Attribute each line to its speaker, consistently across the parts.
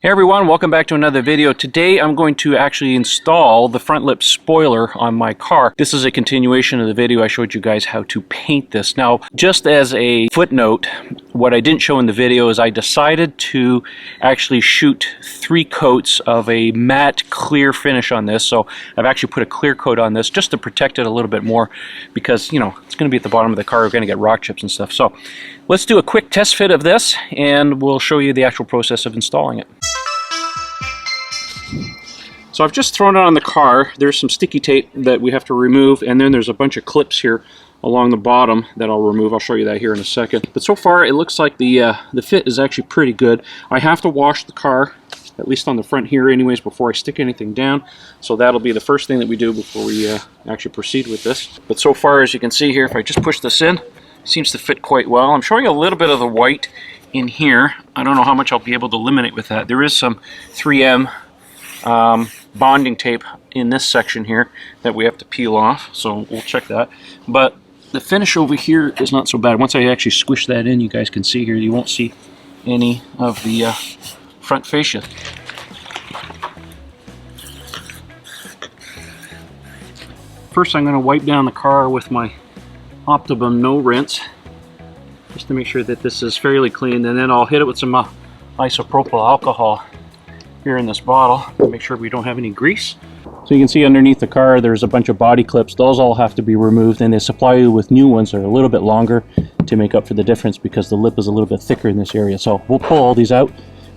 Speaker 1: Hey everyone, welcome back to another video. Today I'm going to actually install the front lip spoiler on my car. This is a continuation of the video I showed you guys how to paint this. Now, just as a footnote, what I didn't show in the video is I decided to actually shoot 3 coats of a matte clear finish on this. So I've actually put a clear coat on this just to protect it a little bit more because, you know, it's going to be at the bottom of the car. We're going to get rock chips and stuff. So let's do a quick test fit of this and we'll show you the actual process of installing it. So I've just thrown it on the car. There's some sticky tape that we have to remove, and then there's a bunch of clips here along the bottom that I'll remove. I'll show you that here in a second. But so far it looks like the fit is actually pretty good. I have to wash the car, at least on the front here anyways, before I stick anything down. So that'll be the first thing that we do before we actually proceed with this. But so far, as you can see here, if I just push this in, it seems to fit quite well. I'm showing a little bit of the white in here. I don't know how much I'll be able to eliminate with that. There is some 3M bonding tape in this section here that we have to peel off, so we'll check that. But the finish over here is not so bad. Once I actually squish that in, you guys can see here, you won't see any of the front fascia. First, I'm going to wipe down the car with my Optimum No Rinse just to make sure that this is fairly clean, and then I'll hit it with some isopropyl alcohol here in this bottle to make sure we don't have any grease. So you can see underneath the car there's a bunch of body clips. Those all have to be removed, and they supply you with new ones that are a little bit longer to make up for the difference because the lip is a little bit thicker in this area. So we'll pull all these out,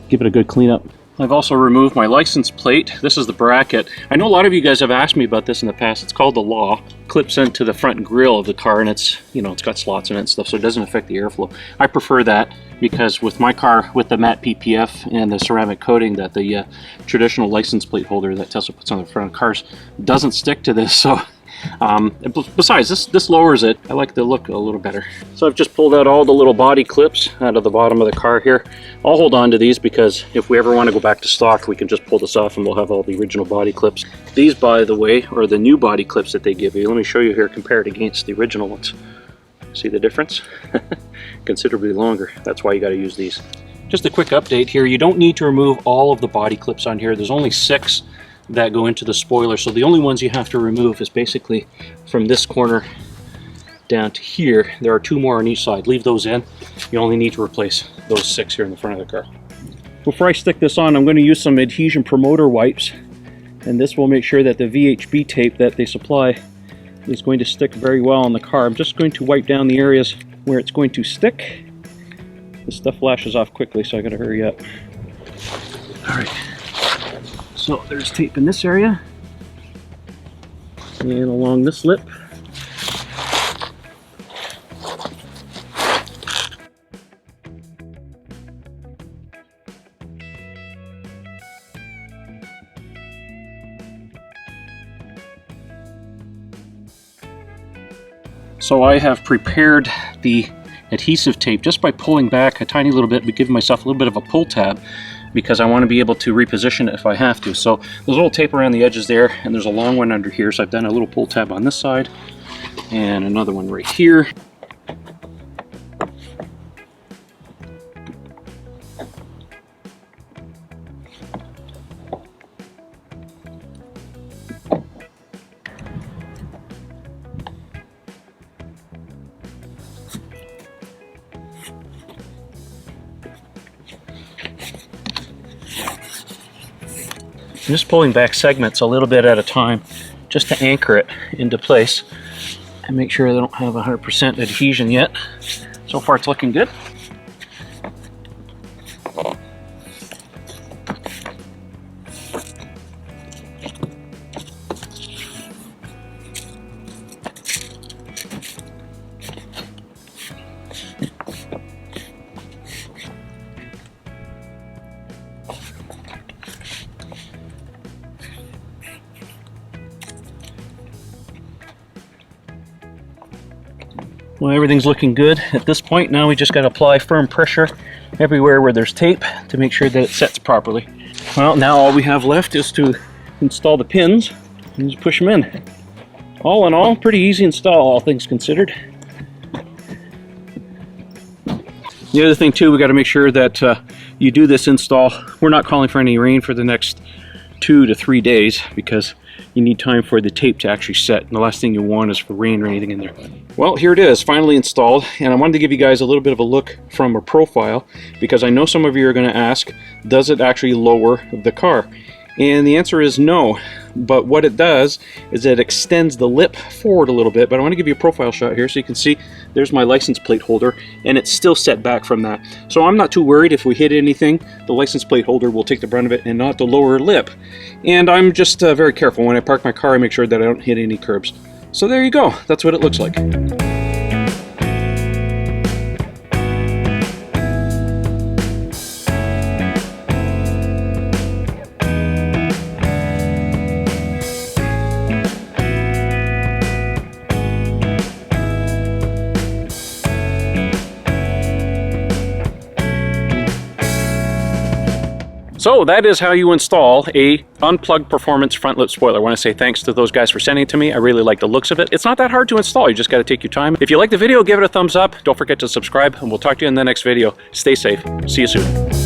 Speaker 1: give it a good cleanup. I've also removed my license plate. This is the bracket. I know a lot of you guys have asked me about this in the past. It's called the Law. Clips into the front grille of the car, and it's, you know, it's got slots in it and stuff, so it doesn't affect the airflow. I prefer that because with my car, with the matte PPF and the ceramic coating that the traditional license plate holder that Tesla puts on the front of cars doesn't stick to this. So besides, this lowers it. I like the look a little better. So I've just pulled out all the little body clips out of the bottom of the car here. I'll hold on to these because if we ever want to go back to stock, we can just pull this off and we'll have all the original body clips. These, by the way, are the new body clips that they give you. Let me show you here compared against the original ones. See the difference? Considerably longer. That's why you got to use these. Just a quick update here. You don't need to remove all of the body clips on here. There's only 6 that go into the spoiler, so the only ones you have to remove is basically from this corner down to here. There are 2 more on each side. Leave those in. You only need to replace those 6 here in the front of the car. Before I stick this on, I'm going to use some adhesion promoter wipes, and this will make sure that the VHB tape that they supply is going to stick very well on the car. I'm just going to wipe down the areas where it's going to stick. This stuff flashes off quickly, so I gotta hurry up. All right. So there's tape in this area and along this lip. So I have prepared the adhesive tape just by pulling back a tiny little bit, but giving myself a little bit of a pull tab, because I want to be able to reposition it if I have to. So there's a little tape around the edges there, and there's a long one under here, so I've done a little pull tab on this side, and another one right here. I'm just pulling back segments a little bit at a time just to anchor it into place and make sure they don't have 100% adhesion yet. So far it's looking good. Well, everything's looking good at this point. Now we just got to apply firm pressure everywhere where there's tape to make sure that it sets properly. Well, now all we have left is to install the pins and just push them in. All in all, pretty easy install, all things considered. The other thing too, we got to make sure that you do this install. We're not calling for any rain for the next 2 to 3 days because you need time for the tape to actually set, and the last thing you want is for rain or anything in there. Well, here it is, finally installed, and I wanted to give you guys a little bit of a look from a profile because I know some of you are going to ask, does it actually lower the car? And the answer is no, but what it does is it extends the lip forward a little bit. But I want to give you a profile shot here so you can see there's my license plate holder, and it's still set back from that. So I'm not too worried if we hit anything. The license plate holder will take the brunt of it and not the lower lip. And I'm just very careful when I park my car. I make sure that I don't hit any curbs. So there you go, that's what it looks like. So that is how you install a Unplugged Performance front lip spoiler. I want to say thanks to those guys for sending it to me. I really like the looks of it. It's not that hard to install. You just got to take your time. If you like the video, give it a thumbs up. Don't forget to subscribe, and we'll talk to you in the next video. Stay safe. See you soon.